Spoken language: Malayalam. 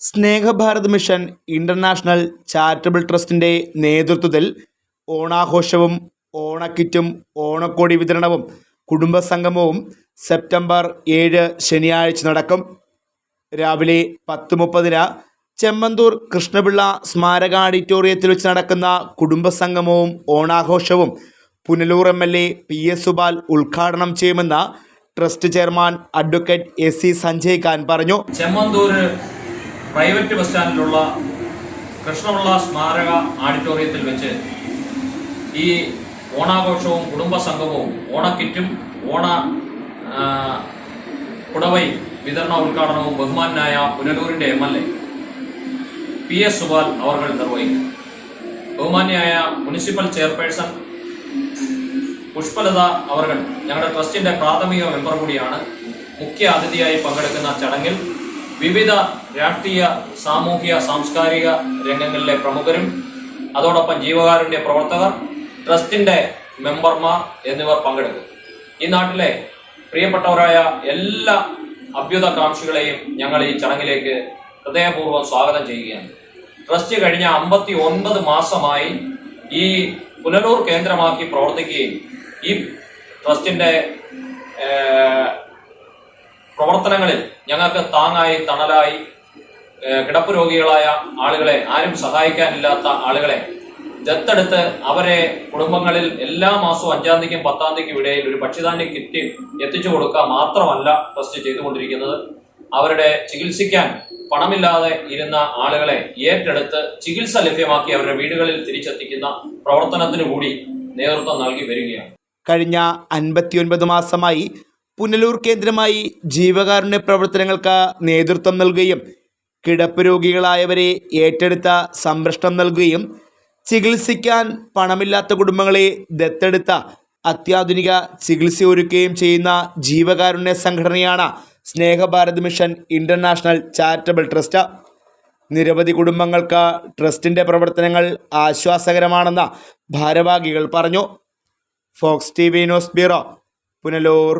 സ്നേഹഭാരത് മിഷൻ ഇൻ്റർനാഷണൽ ചാരിറ്റബിൾ ട്രസ്റ്റിൻ്റെ നേതൃത്വത്തിൽ ഓണാഘോഷവും ഓണക്കിറ്റും ഓണക്കോടി വിതരണവും കുടുംബസംഗമവും സെപ്റ്റംബർ 7 ശനിയാഴ്ച നടക്കും. രാവിലെ 10:30 ചെമ്മന്തൂർ കൃഷ്ണപിള്ള സ്മാരക ഓഡിറ്റോറിയത്തിൽ വെച്ച് നടക്കുന്ന കുടുംബസംഗമവും ഓണാഘോഷവും പുനലൂർ MLA PS സുബാൽ ഉദ്ഘാടനം ചെയ്യുമെന്ന് trust chairman advocate SC Sanjay Khan പറഞ്ഞു. ചെമ്മന്തൂർ പ്രൈവറ്റ് ബസ് സ്റ്റാൻഡിലുള്ള കൃഷ്ണപിള്ള സ്മാരക ഓഡിറ്റോറിയത്തിൽ വെച്ച് ഈ ഓണാഘോഷവും കുടുംബസംഗമവും ഓണക്കിറ്റും കുടവൈ വിതരണ ഉദ്ഘാടനവും ബഹുമാനായ പുനലൂരിൻ്റെ MLA PS സുബാൽ അവർ നിർവഹിക്കും. ബഹുമാന്യായ മുനിസിപ്പൽ ചെയർപേഴ്സൺ പുഷ്പലത അവർ ഞങ്ങളുടെ ട്രസ്റ്റിൻ്റെ പ്രാഥമിക മെമ്പർ കൂടിയാണ്. മുഖ്യ അതിഥിയായി പങ്കെടുക്കുന്ന ചടങ്ങിൽ വിവിധ രാഷ്ട്രീയ, സാമൂഹിക, സാംസ്കാരിക രംഗങ്ങളിലെ പ്രമുഖരും അതോടൊപ്പം ജീവകാരുണ്യ പ്രവർത്തകർ, ട്രസ്റ്റിൻ്റെ മെമ്പർമാർ എന്നിവർ പങ്കെടുക്കും. ഈ നാട്ടിലെ പ്രിയപ്പെട്ടവരായ എല്ലാ അഭ്യുതകാംക്ഷികളെയും ഞങ്ങൾ ഈ ചടങ്ങിലേക്ക് ഹൃദയപൂർവ്വം സ്വാഗതം ചെയ്യുകയാണ്. ട്രസ്റ്റ് കഴിഞ്ഞ 59 മാസമായി ഈ പുനലൂർ കേന്ദ്രമാക്കി പ്രവർത്തിക്കുകയും ഈ ട്രസ്റ്റിൻ്റെ പ്രവർത്തനങ്ങളിൽ ഞങ്ങൾക്ക് താങ്ങായി തണലായി കിടപ്പ് രോഗികളായ ആളുകളെ, ആരും സഹായിക്കാനില്ലാത്ത ആളുകളെ ദത്തെടുത്ത് അവരെ കുടുംബങ്ങളിൽ എല്ലാ മാസവും 5-ാം തീയതിക്കും 10-ാം തീയതിക്കും ഇടയിൽ ഒരു ഭക്ഷ്യധാന്യ കിറ്റ് എത്തിച്ചു കൊടുക്കുക മാത്രമല്ല ട്രസ്റ്റ് ചെയ്തുകൊണ്ടിരിക്കുന്നത്. അവരുടെ ചികിത്സിക്കാൻ പണമില്ലാതെ ഇരുന്ന ആളുകളെ ഏറ്റെടുത്ത് ചികിത്സ ലഭ്യമാക്കി അവരുടെ വീടുകളിൽ തിരിച്ചെത്തിക്കുന്ന പ്രവർത്തനത്തിനു കൂടി നേതൃത്വം നൽകി വരികയാണ്. കഴിഞ്ഞ 59 മാസമായി പുനലൂർ കേന്ദ്രമായി ജീവകാരുണ്യ പ്രവർത്തനങ്ങൾക്ക് നേതൃത്വം നൽകുകയും കിടപ്പ് രോഗികളായവരെ ഏറ്റെടുത്ത സംരക്ഷണം നൽകുകയും ചികിത്സിക്കാൻ പണമില്ലാത്ത കുടുംബങ്ങളെ ദത്തെടുത്ത അത്യാധുനിക ചികിത്സ ഒരുക്കുകയും ചെയ്യുന്ന ജീവകാരുണ്യ സംഘടനയാണ് Snehabharat mission international charitable trust. നിരവധി കുടുംബങ്ങൾക്ക് ട്രസ്റ്റിൻ്റെ പ്രവർത്തനങ്ങൾ ആശ്വാസകരമാണെന്ന് ഭാരവാഹികൾ പറഞ്ഞു. Fox TV news bureau, Punalur.